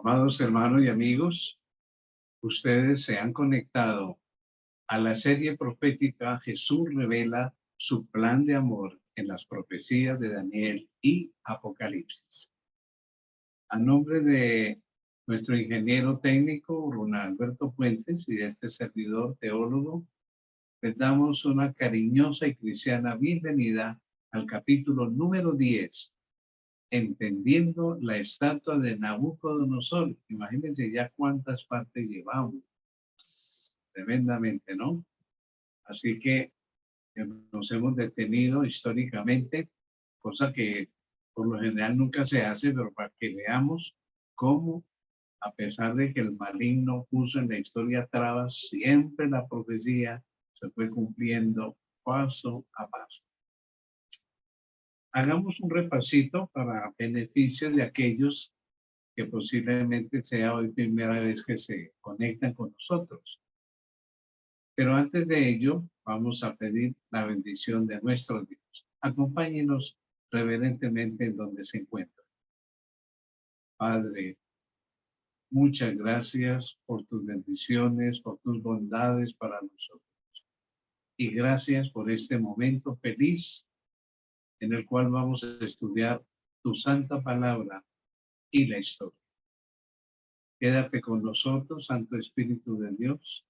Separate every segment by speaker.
Speaker 1: Amados hermanos y amigos, ustedes se han conectado a la serie profética Jesús revela su plan de amor en las profecías de Daniel y Apocalipsis. A nombre de nuestro ingeniero técnico, Ronald Alberto Puentes, y de este servidor teólogo, les damos una cariñosa y cristiana bienvenida al capítulo número 10, entendiendo la estatua de Nabucodonosor. Imagínense ya cuántas partes llevamos. Tremendamente, ¿no? Así que nos hemos detenido históricamente, cosa que por lo general nunca se hace, pero para que veamos cómo, a pesar de que el maligno puso en la historia trabas, siempre la profecía se fue cumpliendo paso a paso. Hagamos un repasito para beneficio de aquellos que posiblemente sea hoy primera vez que se conectan con nosotros. Pero antes de ello, vamos a pedir la bendición de nuestro Dios. Acompáñenos reverentemente en donde se encuentran. Padre, muchas gracias por tus bendiciones, por tus bondades para nosotros. Y gracias por este momento feliz en el cual vamos a estudiar tu santa palabra y la historia. Quédate con nosotros, Santo Espíritu de Dios.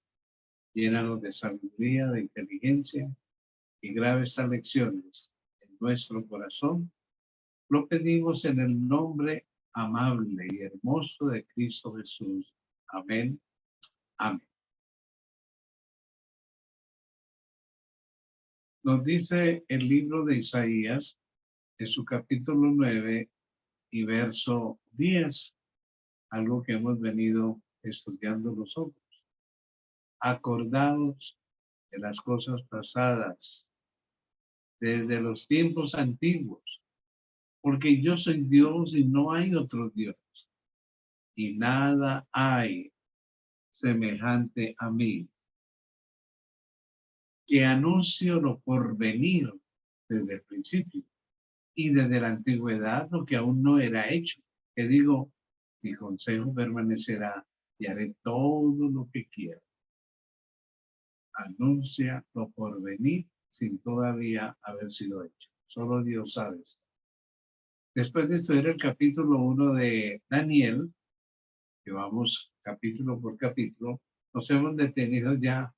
Speaker 1: Llénanos de sabiduría, de inteligencia y grave estas lecciones en nuestro corazón. Lo pedimos en el nombre amable y hermoso de Cristo Jesús. Amén. Amén. Nos dice el libro de Isaías en su capítulo 9 y verso 10, algo que hemos venido estudiando nosotros. Acordaos de las cosas pasadas, desde los tiempos antiguos, porque yo soy Dios y no hay otro Dios, y nada hay semejante a mí, que anuncio lo por venir desde el principio y desde la antigüedad lo que aún no era hecho, que digo, mi consejo permanecerá y haré todo lo que quiera. Anuncia lo por venir sin todavía haber sido hecho. Solo Dios sabe esto. Después de estudiar el capítulo 1 de Daniel, que vamos capítulo por capítulo, nos hemos detenido ya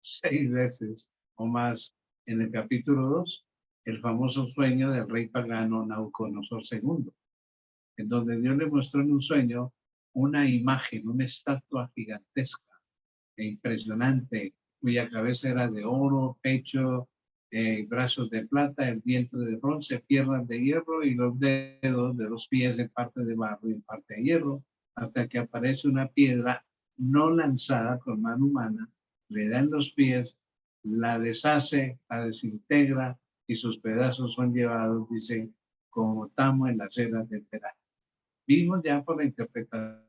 Speaker 1: 6 veces o más en el capítulo 2, el famoso sueño del rey pagano Nabucodonosor II, en donde Dios le mostró en un sueño una imagen, una estatua gigantesca e impresionante, cuya cabeza era de oro, pecho, brazos de plata, el vientre de bronce, piernas de hierro y los dedos de los pies en parte de barro y en parte de hierro, hasta que aparece una piedra no lanzada con mano humana, le da en los pies, la deshace, la desintegra y sus pedazos son llevados, dice, como tamo en las eras del verano. Vimos ya por la interpretación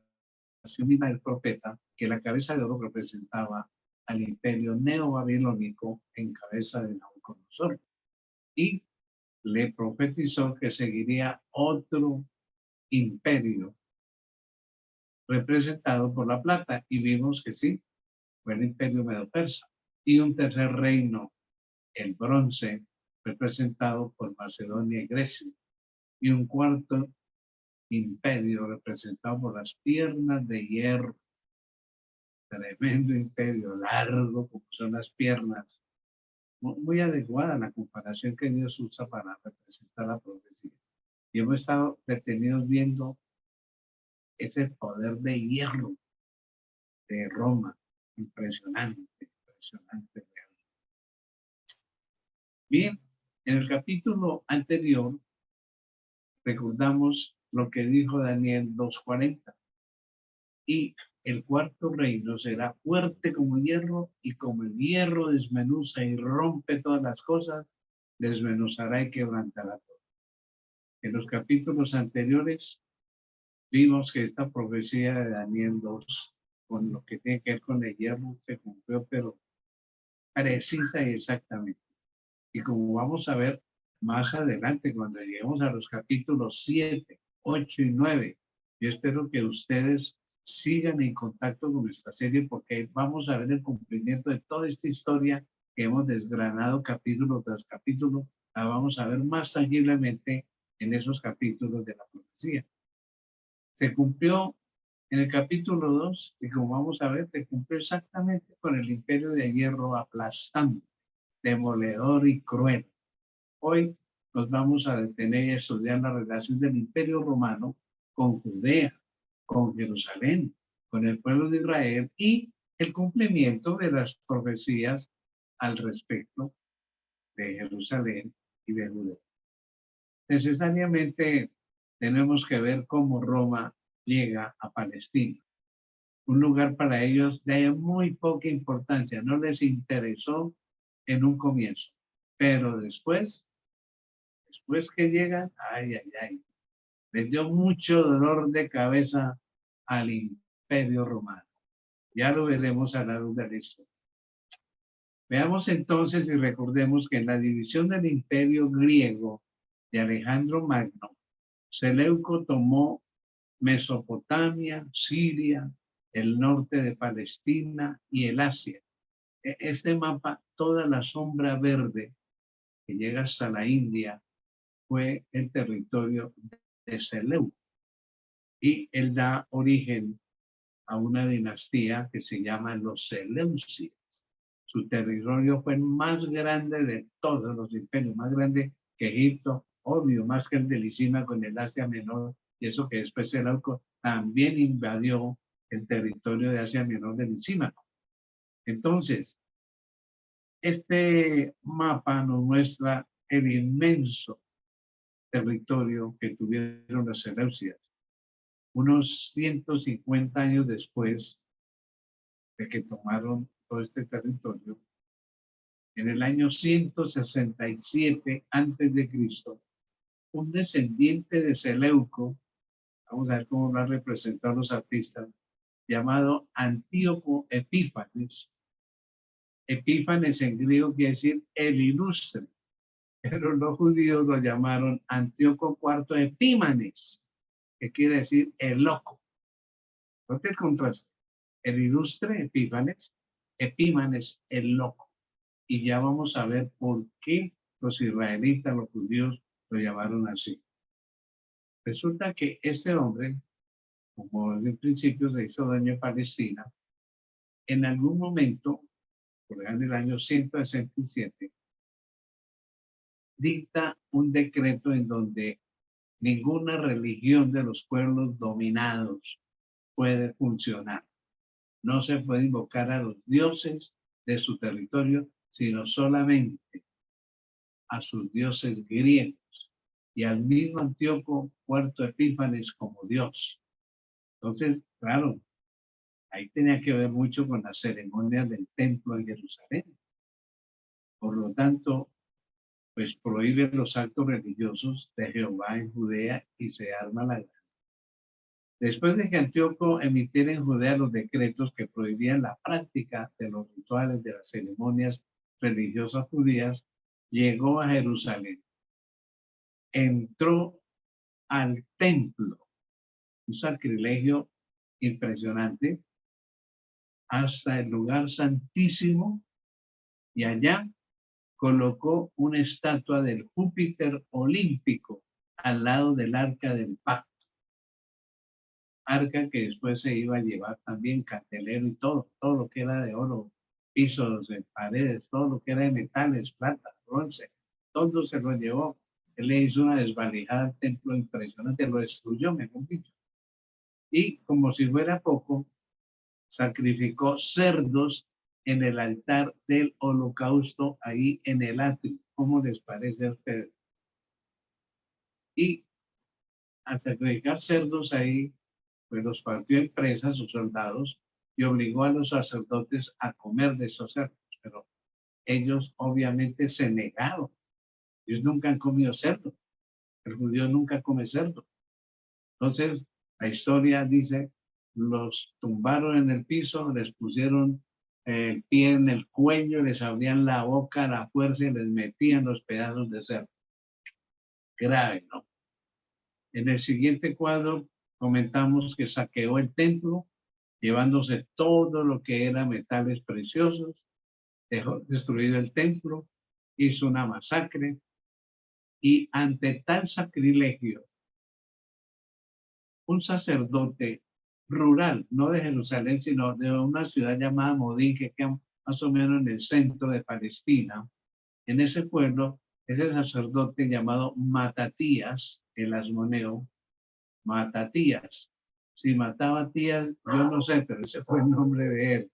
Speaker 1: del profeta que la cabeza de oro representaba al imperio neobabilónico en cabeza de Nabucodonosor y le profetizó que seguiría otro imperio representado por la plata y vimos que sí, fue el imperio medo-persa y un tercer reino, el bronce, representado por Macedonia y Grecia y un cuarto imperio representado por las piernas de hierro. Tremendo imperio, largo como son las piernas, muy adecuada a la comparación que Dios usa para representar la profecía. Y hemos estado detenidos viendo ese poder de hierro de Roma, impresionante, impresionante. Bien, en el capítulo anterior recordamos lo que dijo Daniel 2:40 y el cuarto reino será fuerte como hierro y como el hierro desmenuza y rompe todas las cosas, desmenuzará y quebrantará todo. En los capítulos anteriores vimos que esta profecía de Daniel 2, con lo que tiene que ver con el hierro, se cumplió, pero precisa y exactamente. Y como vamos a ver más adelante, cuando lleguemos a los capítulos 7, 8 y 9, Yo espero que ustedes sigan en contacto con nuestra serie porque vamos a ver el cumplimiento de toda esta historia que hemos desgranado capítulo tras capítulo. La vamos a ver más tangiblemente en esos capítulos de la profecía. Se cumplió en el capítulo 2 y como vamos a ver, se cumplió exactamente con el imperio de hierro aplastante, demoledor y cruel. Hoy nos vamos a detener y a estudiar la relación del imperio romano con Judea, con Jerusalén, con el pueblo de Israel y el cumplimiento de las profecías al respecto de Jerusalén y de Judea. Necesariamente tenemos que ver cómo Roma llega a Palestina, un lugar para ellos de muy poca importancia, no les interesó en un comienzo, pero después que llegan, ay, ay, ay, les dio mucho dolor de cabeza al imperio romano. Ya lo veremos a la luz de la historia. Veamos entonces y recordemos que en la división del imperio griego de Alejandro Magno, Seleuco tomó Mesopotamia, Siria, el norte de Palestina y el Asia. Este mapa, toda la sombra verde que llega hasta la India, fue el territorio de Seleuco. Y él da origen a una dinastía que se llama los Seleucidas. Su territorio fue el más grande de todos los imperios, más grande que Egipto, obvio, más que el de Lisímaco en el Asia Menor, y eso que después Seleuco también invadió el territorio de Asia Menor de Lisímaco. Entonces, este mapa nos muestra el inmenso territorio que tuvieron los Seleucidas. Unos 150 años después de que tomaron todo este territorio, en el año 167 antes de Cristo, un descendiente de Seleuco, vamos a ver cómo lo han representado los artistas, llamado Antíoco Epífanes. Epífanes en griego quiere decir el ilustre, pero los judíos lo llamaron Antíoco IV Epímanes, que quiere decir el loco. ¿Por qué el contraste? El ilustre Epífanes, Epímanes el loco. Y ya vamos a ver por qué los israelitas, los judíos, lo llamaron así. Resulta que este hombre, como desde el principio se hizo dueño de Palestina, en algún momento, por allá en el año 167, dicta un decreto en donde ninguna religión de los pueblos dominados puede funcionar. No se puede invocar a los dioses de su territorio, sino solamente a sus dioses griegos y al mismo Antíoco IV Epífanes como Dios. Entonces, claro, ahí tenía que ver mucho con las ceremonias del templo en Jerusalén. Por lo tanto, pues prohíbe los actos religiosos de Jehová en Judea y se arma la guerra. Después de que Antíoco emitiera en Judea los decretos que prohibían la práctica de los rituales de las ceremonias religiosas judías, llegó a Jerusalén. Entró al templo, un sacrilegio impresionante, hasta el lugar santísimo y allá colocó una estatua del Júpiter olímpico al lado del arca del pacto. Arca que después se iba a llevar también candelero y todo lo que era de oro, pisos, paredes, todo lo que era de metales, plata, bronce, todo se lo llevó. Él le hizo una desvalijada al templo impresionante, lo destruyó, mejor dicho. Y como si fuera poco, sacrificó cerdos en el altar del holocausto ahí en el atrio. ¿Cómo les parece a ustedes? Y al sacrificar cerdos ahí, pues los partió en presas, sus soldados, y obligó a los sacerdotes a comer de esos cerdos. Pero ellos obviamente se negaron. Ellos nunca han comido cerdo. El judío nunca come cerdo. Entonces, la historia dice, los tumbaron en el piso, les pusieron el pie en el cuello, les abrían la boca a la fuerza y les metían los pedazos de cerdo. Grave, ¿no? En el siguiente cuadro comentamos que saqueó el templo, llevándose todo lo que era metales preciosos, dejó destruido el templo, hizo una masacre y ante tal sacrilegio, un sacerdote rural, no de Jerusalén, sino de una ciudad llamada Modín, que queda más o menos en el centro de Palestina, en ese pueblo, ese sacerdote llamado Matatías, el asmoneo, Matatías. Si mataba a tías, yo no sé, pero ese fue el nombre de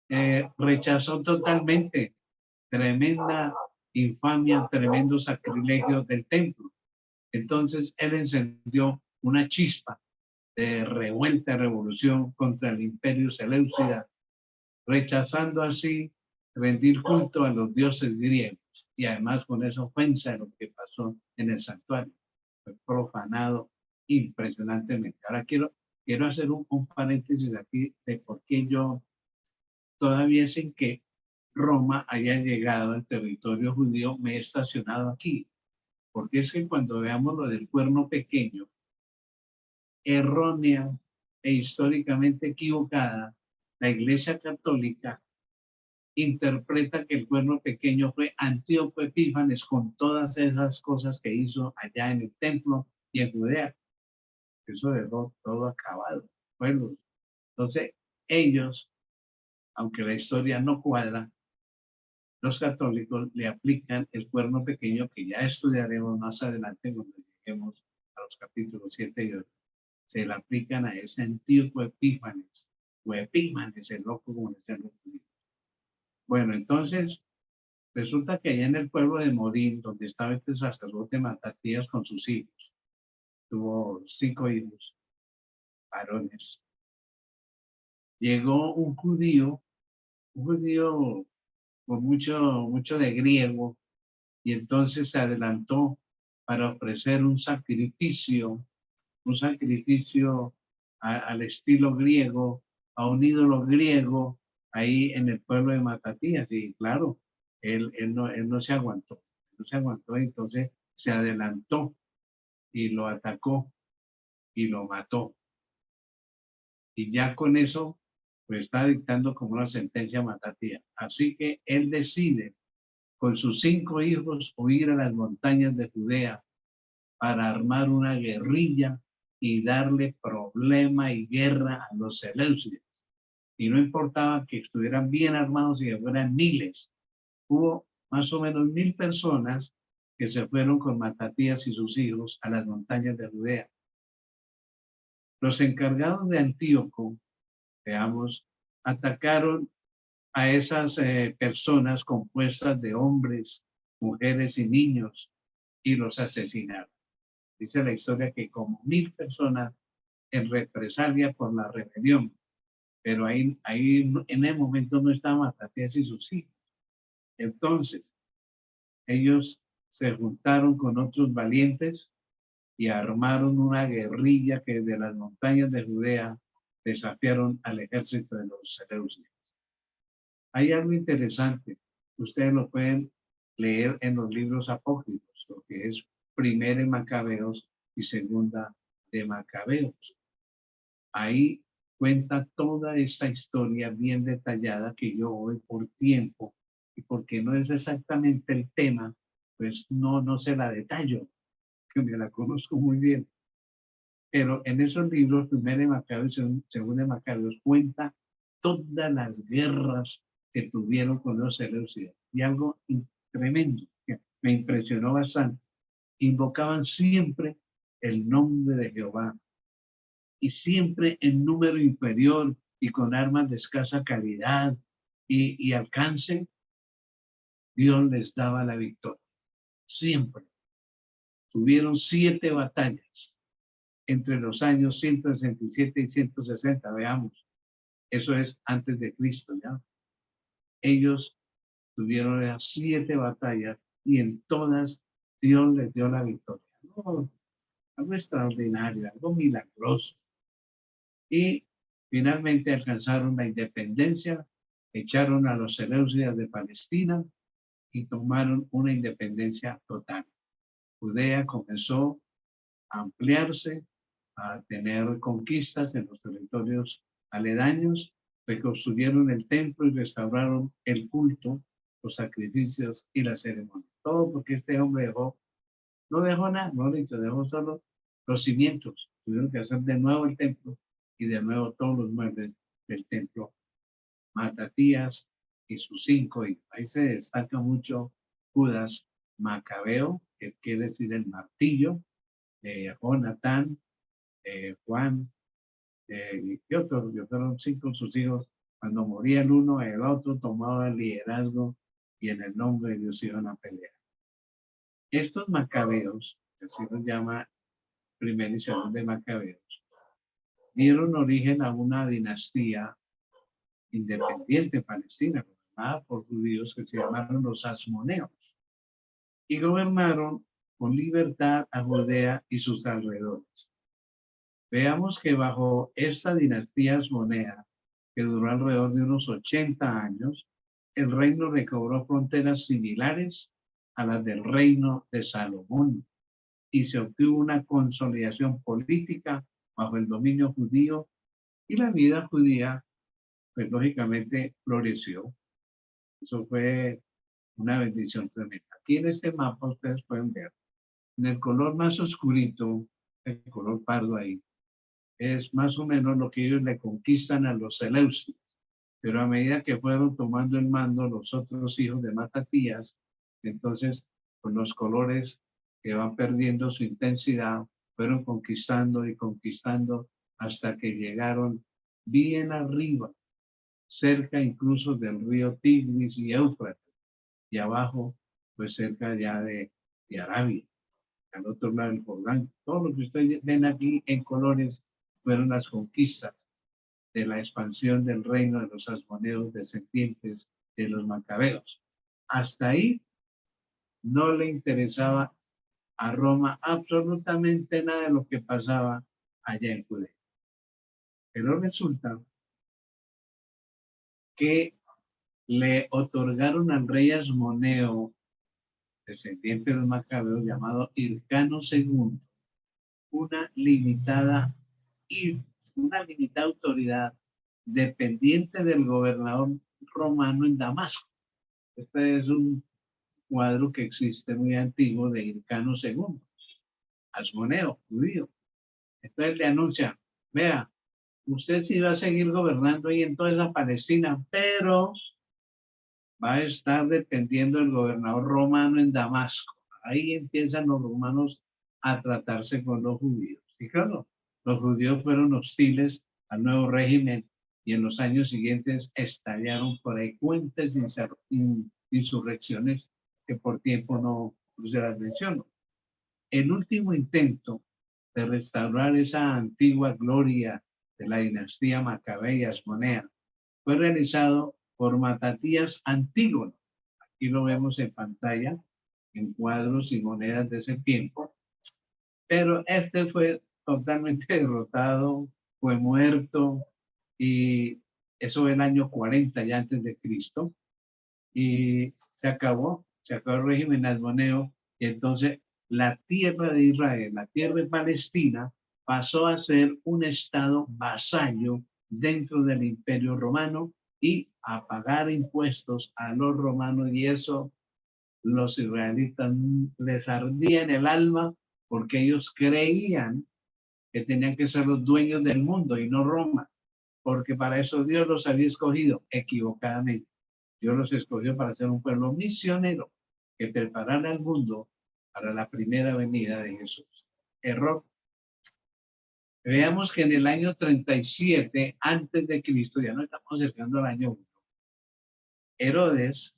Speaker 1: él. Rechazó totalmente, tremenda infamia, tremendo sacrilegio del templo. Entonces él encendió una chispa de revuelta, revolución contra el imperio seleucida, rechazando así rendir culto a los dioses griegos y además con esa ofensa de lo que pasó en el santuario. Fue profanado impresionantemente. Ahora quiero hacer un paréntesis aquí de por qué yo todavía sin que Roma haya llegado al territorio judío me he estacionado aquí. Porque es que cuando veamos lo del cuerno pequeño, errónea e históricamente equivocada, la Iglesia Católica interpreta que el cuerno pequeño fue Antíoco Epífanes con todas esas cosas que hizo allá en el templo y en Judea. Eso dejó todo acabado. Bueno, entonces ellos, aunque la historia no cuadra, los católicos le aplican el cuerno pequeño que ya estudiaremos más adelante cuando lleguemos a los capítulos 7 y 8. Se le aplican a ese Antíoco Epífanes, o Epímanes, el loco como decían los judíos. Bueno, entonces resulta que allá en el pueblo de Modín, donde estaba este sacerdote Matatías con sus hijos, tuvo 5 hijos, varones, llegó un judío con mucho de griego, y entonces se adelantó para ofrecer un sacrificio al estilo griego, a un ídolo griego, ahí en el pueblo de Matatías. Y claro, él no se aguantó, entonces se adelantó y lo atacó y lo mató. Y ya con eso, pues está dictando como una sentencia Matatías. Así que él decide con sus 5 hijos huir a las montañas de Judea para armar una guerrilla y darle problema y guerra a los seleucidas. Y no importaba que estuvieran bien armados y que fueran miles. Hubo más o menos 1000 personas que se fueron con Matatías y sus hijos a las montañas de Judea. Los encargados de Antíoco, veamos, atacaron a esas personas compuestas de hombres, mujeres y niños y los asesinaron. Dice la historia que como 1000 personas en represalia por la rebelión, pero ahí en el momento no estaban Matatías y sus hijos. Entonces, ellos se juntaron con otros valientes y armaron una guerrilla que desde las montañas de Judea desafiaron al ejército de los seleucidas. Hay algo interesante, ustedes lo pueden leer en los libros apócrifos, lo que es Primera de Macabeos y Segunda de Macabeos. Ahí cuenta toda esta historia bien detallada que yo hoy por tiempo y porque no es exactamente el tema, pues no se la detallo, que me la conozco muy bien. Pero en esos libros, Primera de Macabeos y Segunda de Macabeos, cuenta todas las guerras que tuvieron con los seleucidas. Y algo tremendo, que me impresionó bastante. Invocaban siempre el nombre de Jehová y siempre en número inferior y con armas de escasa calidad y alcance, Dios les daba la victoria. Siempre. Tuvieron 7 batallas entre los años 167 y 160, veamos. Eso es antes de Cristo, ¿ya? Ellos tuvieron 7 batallas y en todas Dios les dio la victoria. No, algo extraordinario, algo milagroso. Y finalmente alcanzaron la independencia, echaron a los seleucidas de Palestina y tomaron una independencia total. Judea comenzó a ampliarse a tener conquistas en los territorios aledaños, reconstruyeron el templo y restauraron el culto, los sacrificios y la ceremonia. Todo porque este hombre no dejó nada, no dejó solo los cimientos. Tuvieron que hacer de nuevo el templo y de nuevo todos los muebles del templo. Matatías y sus 5 hijos. Ahí se destaca mucho Judas Macabeo, que quiere decir el martillo, Jonatán, Juan, y otros, fueron 5 sus hijos. Cuando moría el uno, el otro tomaba el liderazgo y en el nombre de Dios iban a pelear. Estos macabeos, que así los llama primera edición de Macabeos, dieron origen a una dinastía independiente palestina, gobernada por judíos que se llamaron los Asmoneos, y gobernaron con libertad a Judea y sus alrededores. Veamos que bajo esta dinastía asmonea, que duró alrededor de unos 80 años, el reino recobró fronteras similares a las del reino de Salomón y se obtuvo una consolidación política bajo el dominio judío y la vida judía, pues lógicamente floreció. Eso fue una bendición tremenda. Aquí en este mapa ustedes pueden ver, en el color más oscurito, el color pardo ahí, es más o menos lo que ellos le conquistan a los seleucidas. Pero a medida que fueron tomando el mando los otros hijos de Matatías, entonces con los colores que van perdiendo su intensidad, fueron conquistando y conquistando hasta que llegaron bien arriba, cerca incluso del río Tigris y Éufrates, y abajo, pues cerca ya de Arabia, al otro lado del Jordán. Todo lo que ustedes ven aquí en colores fueron las conquistas de la expansión del reino de los asmoneos descendientes de los macabeos. Hasta ahí no le interesaba a Roma absolutamente nada de lo que pasaba allá en Judea. Pero resulta que le otorgaron al rey Asmoneo, descendiente de los macabeos, llamado Hircano II, una limitada autoridad dependiente del gobernador romano en Damasco. Este es un cuadro que existe muy antiguo de Hircano II, Asmoneo, judío. Entonces le anuncia, vea, usted sí va a seguir gobernando ahí en toda esa Palestina, pero va a estar dependiendo del gobernador romano en Damasco. Ahí empiezan los romanos a tratarse con los judíos. Y claro, los judíos fueron hostiles al nuevo régimen y en los años siguientes estallaron frecuentes insurrecciones que por tiempo no se las menciono. El último intento de restaurar esa antigua gloria de la dinastía macabea asmonea fue realizado por Matatías Antígono. Aquí lo vemos en pantalla, en cuadros y monedas de ese tiempo. Pero este fue totalmente derrotado, fue muerto, y eso fue el año 40 ya antes de Cristo. Y se acabó el régimen asmoneo, y entonces la tierra de Israel, la tierra de Palestina, pasó a ser un estado vasallo dentro del Imperio Romano y a pagar impuestos a los romanos, y eso los israelitas les ardía en el alma porque ellos creían que tenían que ser los dueños del mundo y no Roma, porque para eso Dios los había escogido equivocadamente. Dios los escogió para ser un pueblo misionero que preparara al mundo para la primera venida de Jesús. Error. Veamos que en el año 37 antes de Cristo, ya no estamos acercando al año 1, Herodes,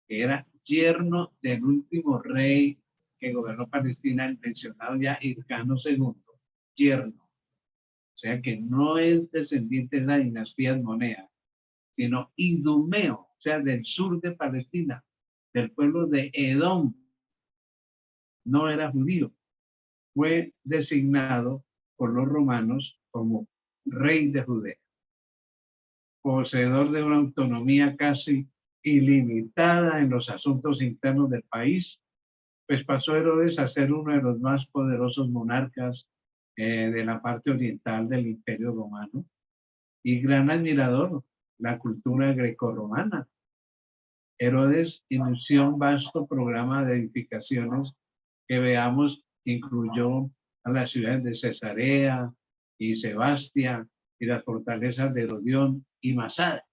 Speaker 1: que era yerno del último rey que gobernó Palestina, el mencionado ya Hircano II, yerno. O sea que no es descendiente de la dinastía asmonea, sino idumeo, o sea, del sur de Palestina, del pueblo de Edom. No era judío. Fue designado por los romanos como rey de Judea, poseedor de una autonomía casi ilimitada en los asuntos internos del país, pues pasó Herodes a ser uno de los más poderosos monarcas de la parte oriental del Imperio Romano y gran admirador la cultura grecorromana. Herodes inició un vasto programa de edificaciones que veamos incluyó a las ciudades de Cesarea y Sebastia y las fortalezas de Herodión y Masada.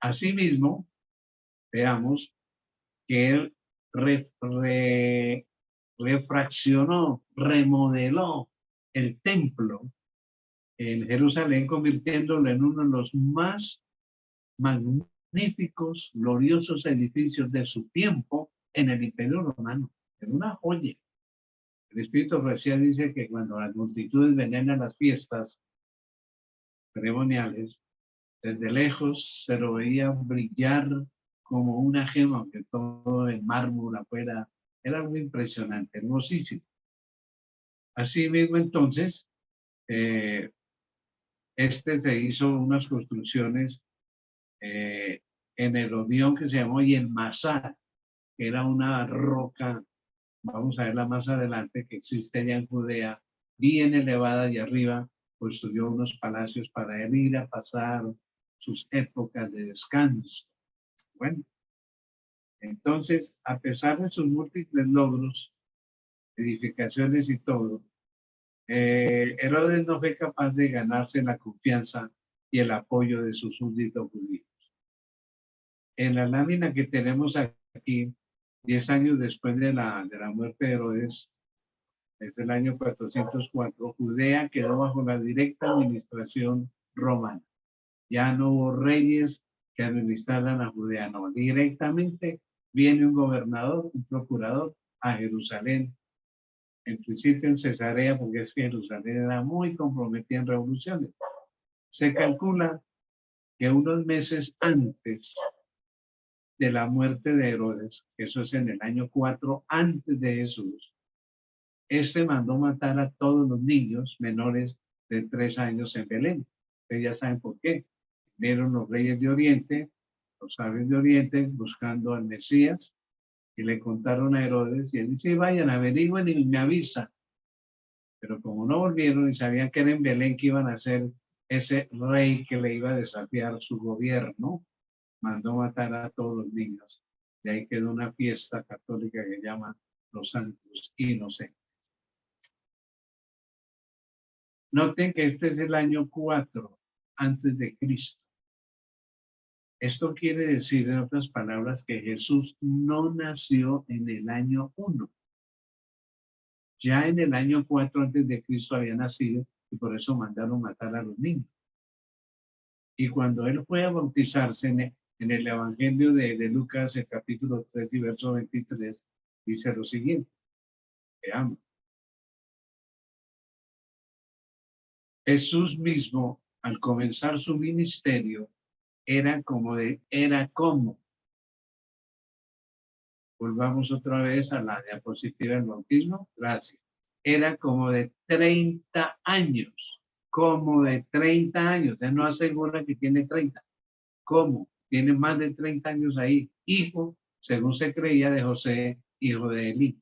Speaker 1: Asimismo, veamos que él refraccionó, remodeló el templo en Jerusalén, convirtiéndolo en uno de los más magníficos, gloriosos edificios de su tiempo en el Imperio Romano. Era una joya. El Espíritu Profecía dice que cuando las multitudes venían a las fiestas ceremoniales, desde lejos se lo veía brillar como una gema, aunque todo en mármol afuera. Era muy impresionante, hermosísimo. Así mismo entonces, se hizo unas construcciones en el Odión que se llamó y en Masada, que era una roca, vamos a verla más adelante, que existe ya en Judea, bien elevada y arriba, construyó unos palacios para él ir a pasar sus épocas de descanso. Bueno, entonces, a pesar de sus múltiples logros, edificaciones y todo, Herodes no fue capaz de ganarse la confianza y el apoyo de sus súbditos judíos. En la lámina que tenemos aquí, 10 años después de la muerte de Herodes, es el año 404, Judea quedó bajo la directa administración romana. Ya no hubo reyes que administraran a Judea, no, directamente viene un gobernador, un procurador a Jerusalén, en principio en Cesarea, porque es que Jerusalén era muy comprometida en revoluciones. Se calcula que unos meses antes de la muerte de Herodes, eso es en el año 4 antes de Jesús, mandó matar a todos los niños menores de 3 años en Belén. Ustedes ya saben por qué. Vieron los reyes de Oriente, los sabios de Oriente, buscando al Mesías, y le contaron a Herodes, y él dice, vayan, averigüen y me avisan. Pero como no volvieron y sabían que era en Belén que iban a ser ese rey que le iba a desafiar su gobierno, mandó matar a todos los niños. De ahí quedó una fiesta católica que llama los Santos Inocentes. Noten que este es el año 4 antes de Cristo. Esto quiere decir, en otras palabras, que Jesús no nació en el año 1. Ya en el año 4 antes de Cristo había nacido y por eso mandaron matar a los niños. Y cuando él fue a bautizarse en el Evangelio de Lucas, el capítulo 3 y verso 23, dice lo siguiente. Veamos. Jesús mismo, al comenzar su ministerio, era como. Volvamos otra vez a la diapositiva del bautismo. Gracias. Era como de 30 años. Como de 30 años. Él no asegura que tiene 30. ¿Cómo? Tiene más de 30 años ahí. Hijo, según se creía, de José, hijo de Elí.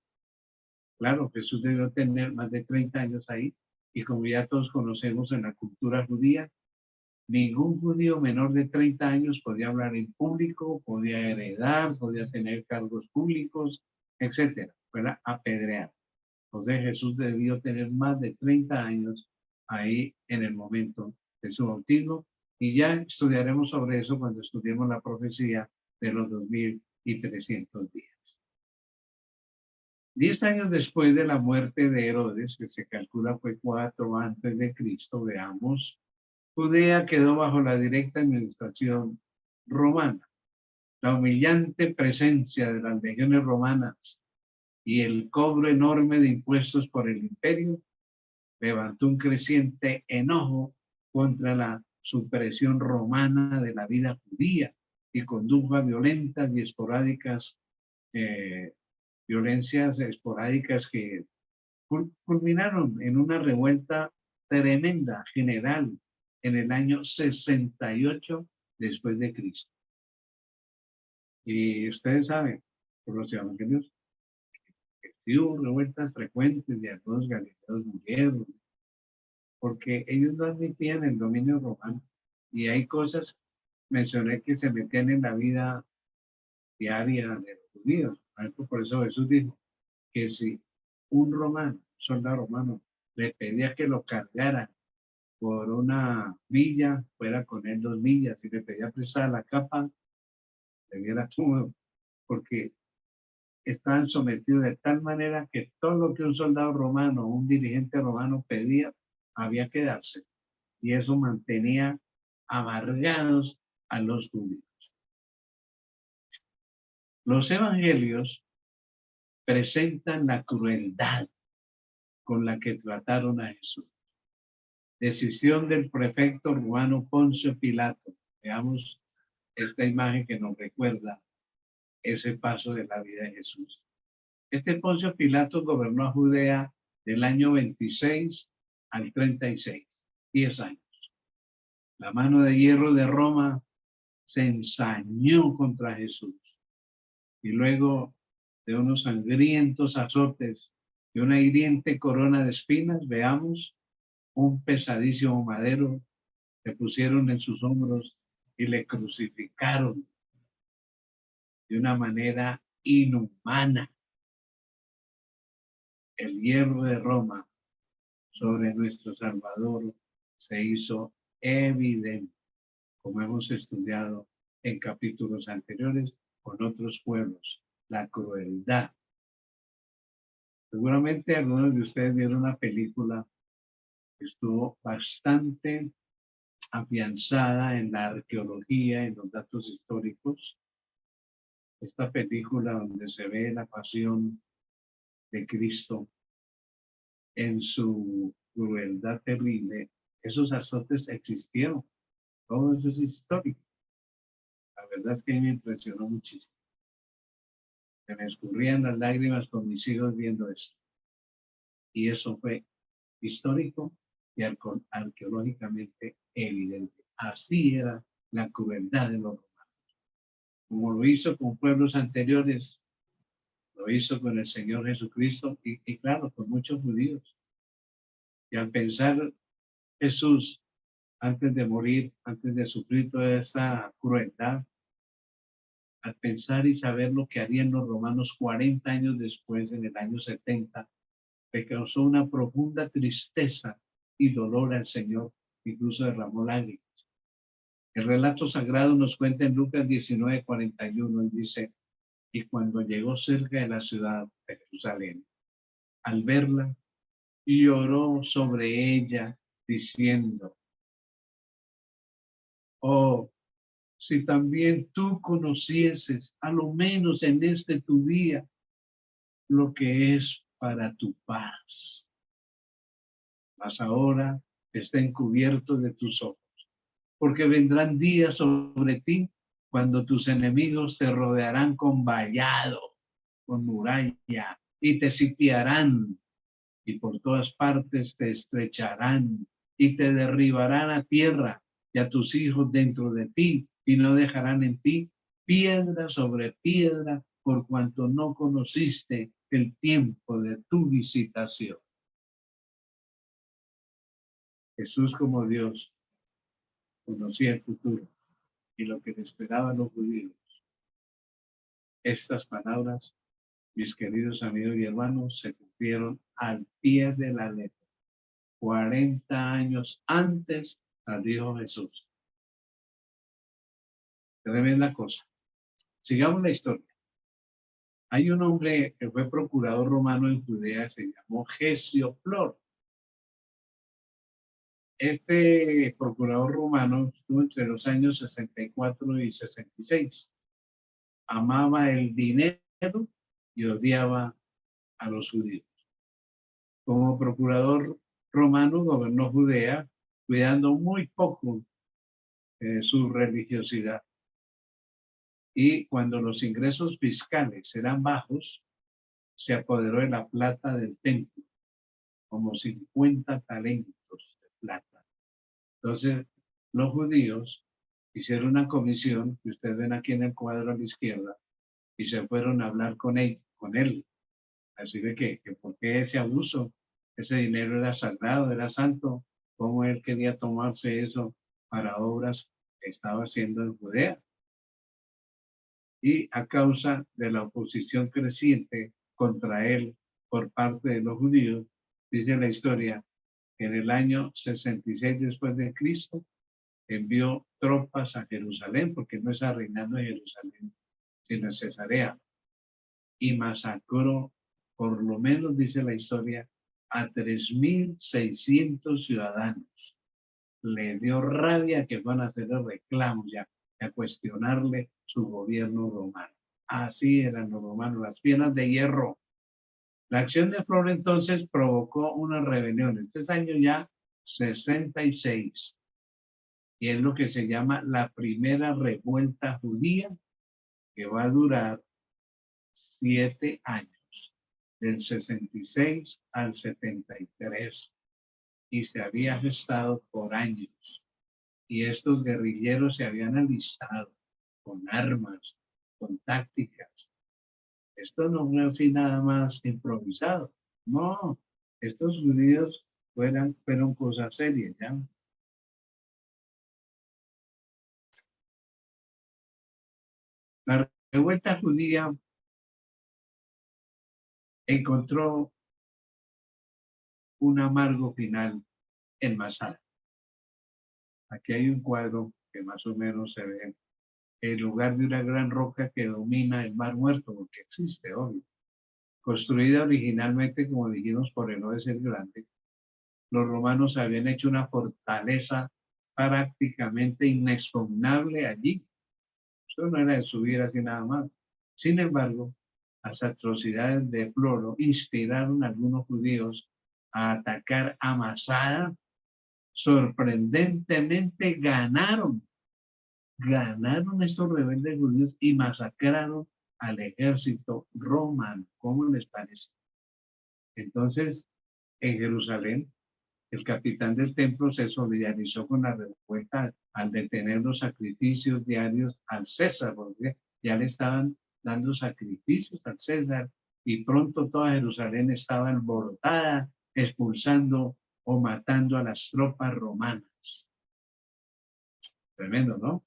Speaker 1: Claro, Jesús debió tener más de 30 años ahí. Y como ya todos conocemos en la cultura judía, ningún judío menor de 30 años podía hablar en público, podía heredar, podía tener cargos públicos, etcétera. Fuera apedrear. Entonces Jesús debió tener más de 30 años ahí en el momento de su bautismo. Y ya estudiaremos sobre eso cuando estudiemos la profecía de los 2300 días. 10 años después de la muerte de Herodes, que se calcula fue 4 antes de Cristo, veamos, Judea quedó bajo la directa administración romana. La humillante presencia de las legiones romanas y el cobro enorme de impuestos por el imperio levantó un creciente enojo contra la supresión romana de la vida judía y condujo a violencias esporádicas que culminaron en una revuelta tremenda, general, en el año 68 después de Cristo. Y ustedes saben, por los evangelios, Sí hubo revueltas frecuentes y algunos galileos murieron, porque ellos no admitían el dominio romano. Y hay cosas, mencioné, que se metían en la vida diaria de los judíos. Por ejemplo, por eso Jesús dijo que si un romano, soldado romano, le pedía que lo cargara por una milla, fuera con él 2 millas, y le pedía prestada la capa, le diera todo, porque estaban sometidos de tal manera que todo lo que un soldado romano, un dirigente romano pedía, había que darse. Y eso mantenía amargados a los judíos. Los evangelios presentan la crueldad con la que trataron a Jesús. Decisión del prefecto romano Poncio Pilato. Veamos esta imagen que nos recuerda ese paso de la vida de Jesús. Este Poncio Pilato gobernó a Judea del año 26 al 36, 10 años. La mano de hierro de Roma se ensañó contra Jesús. Y luego de unos sangrientos azotes y una hiriente corona de espinas, veamos un pesadísimo madero le pusieron en sus hombros y le crucificaron de una manera inhumana. El hierro de Roma sobre nuestro Salvador se hizo evidente, como hemos estudiado en capítulos anteriores con otros pueblos, la crueldad. Seguramente algunos de ustedes vieron una película que estuvo bastante afianzada en la arqueología, en los datos históricos. Esta película donde se ve la pasión de Cristo en su crueldad terrible, esos azotes existieron, todo eso es histórico. La verdad es que me impresionó muchísimo. Se me escurrían las lágrimas con mis hijos viendo esto. Y eso fue histórico y arqueológicamente evidente. Así era la crueldad de los romanos. Como lo hizo con pueblos anteriores, lo hizo con el Señor Jesucristo y claro, con muchos judíos. Y al pensar Jesús, antes de morir, antes de sufrir toda esa crueldad, al pensar y saber lo que harían los romanos 40 años después, en el año 70, le causó una profunda tristeza y dolor al Señor, incluso derramó lágrimas. El relato sagrado nos cuenta en Lucas 19:41, y dice, y cuando llegó cerca de la ciudad de Jerusalén, al verla, lloró sobre ella, diciendo, oh, si también tú conocieses, a lo menos en este tu día, lo que es para tu paz. Mas ahora está encubierto de tus ojos, porque vendrán días sobre ti cuando tus enemigos te rodearán con vallado, con muralla, y te sitiarán, y por todas partes te estrecharán, y te derribarán a tierra, y a tus hijos dentro de ti, y no dejarán en ti piedra sobre piedra, por cuanto no conociste el tiempo de tu visitación. Jesús, como Dios, conocía el futuro y lo que le esperaban los judíos. Estas palabras, mis queridos amigos y hermanos, se cumplieron al pie de la letra. 40 años antes, las dijo Jesús. Tremenda cosa. Sigamos la historia. Hay un hombre que fue procurador romano en Judea, se llamó Gesio Flor. Este procurador romano estuvo entre los años 64 y 66. Amaba el dinero y odiaba a los judíos. Como procurador romano gobernó Judea, cuidando muy poco su religiosidad. Y cuando los ingresos fiscales eran bajos, se apoderó de la plata del templo, como 50 talentos de plata. Entonces, los judíos hicieron una comisión, que ustedes ven aquí en el cuadro a la izquierda, y se fueron a hablar con él, Así de que ¿por qué ese abuso? Ese dinero era sagrado, era santo. ¿Cómo él quería tomarse eso para obras que estaba haciendo en Judea? Y a causa de la oposición creciente contra él por parte de los judíos, dice la historia que en el año 66 después de Cristo envió tropas a Jerusalén, porque no está reinando en Jerusalén, sino en Cesarea, y masacró, por lo menos dice la historia, a 3.600 ciudadanos. Le dio rabia que van a hacerle reclamos ya, a cuestionarle su gobierno romano. Así eran los romanos, las piernas de hierro. La acción de Flor entonces provocó una rebelión. Este es año ya 66. Y es lo que se llama la primera revuelta judía, que va a durar 7 años, del 66 al 73. Y se había gestado por años. Y estos guerrilleros se habían alistado con armas, con tácticas. Esto no fue así nada más improvisado. No, estos judíos fueron cosas serias, ¿ya? La revuelta judía encontró un amargo final en Masada. Aquí hay un cuadro que más o menos se ve en lugar de una gran roca que domina el Mar Muerto, porque existe, obvio. Construida originalmente, como dijimos, por Herodes el Grande, los romanos habían hecho una fortaleza prácticamente inexpugnable allí. Eso no era de subir así nada más. Sin embargo, las atrocidades de Floro inspiraron a algunos judíos a atacar a Masada. Sorprendentemente ganaron estos rebeldes judíos y masacraron al ejército romano. ¿Cómo les parece? Entonces, en Jerusalén, el capitán del templo se solidarizó con la revuelta al detener los sacrificios diarios al César, porque ya le estaban dando sacrificios al César y pronto toda Jerusalén estaba alborotada, expulsando o matando a las tropas romanas. Tremendo, ¿no?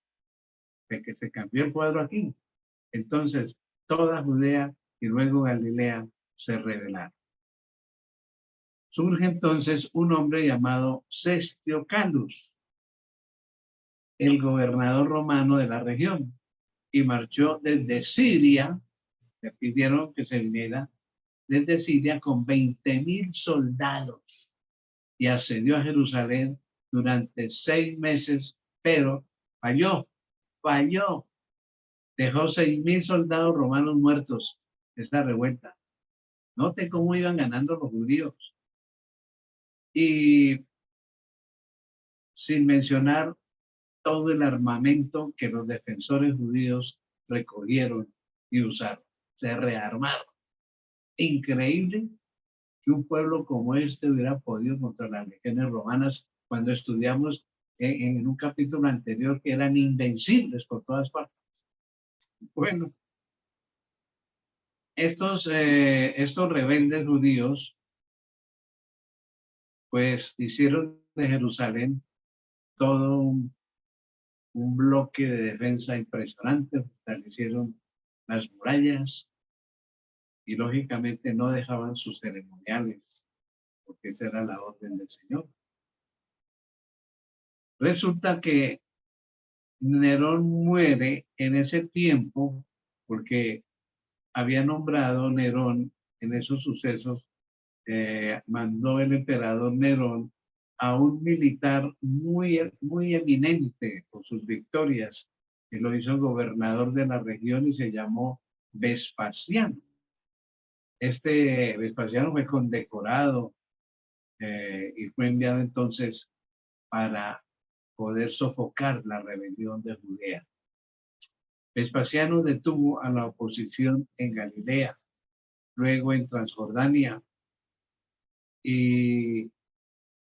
Speaker 1: De que se cambió el cuadro aquí. Entonces, toda Judea y luego Galilea se rebelaron. Surge entonces un hombre llamado Cestio Calus, el gobernador romano de la región, y marchó desde Siria, le pidieron que se viniera desde Siria con 20.000 soldados y asedió a Jerusalén durante 6 meses, pero falló. Dejó 6.000 soldados romanos muertos. Esta revuelta. Note cómo iban ganando los judíos. Y sin mencionar todo el armamento que los defensores judíos recogieron y usaron. Se rearmaron. Increíble que un pueblo como este hubiera podido contra las legiones romanas cuando estudiamos en un capítulo anterior que eran invencibles por todas partes. Bueno, estos rebeldes judíos pues hicieron de Jerusalén todo un bloque de defensa impresionante, fortalecieron las murallas y lógicamente no dejaban sus ceremoniales, porque esa era la orden del Señor. Resulta que Nerón muere en ese tiempo porque había nombrado Nerón en esos sucesos, mandó el emperador Nerón a un militar muy eminente por sus victorias, que lo hizo gobernador de la región y se llamó Vespasiano. Este Vespasiano fue condecorado y fue enviado entonces para poder sofocar la rebelión de Judea. Vespasiano detuvo a la oposición en Galilea, luego en Transjordania y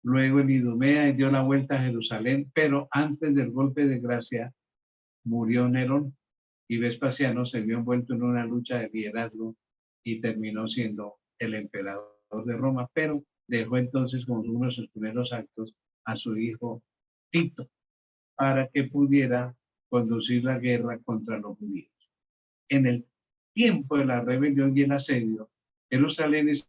Speaker 1: luego en Idumea y dio la vuelta a Jerusalén, pero antes del golpe de gracia murió Nerón y Vespasiano se vio envuelto en una lucha de liderazgo y terminó siendo el emperador de Roma, pero dejó entonces como uno de sus primeros actos a su hijo Tito para que pudiera conducir la guerra contra los judíos. En el tiempo de la rebelión y el asedio, Jerusalén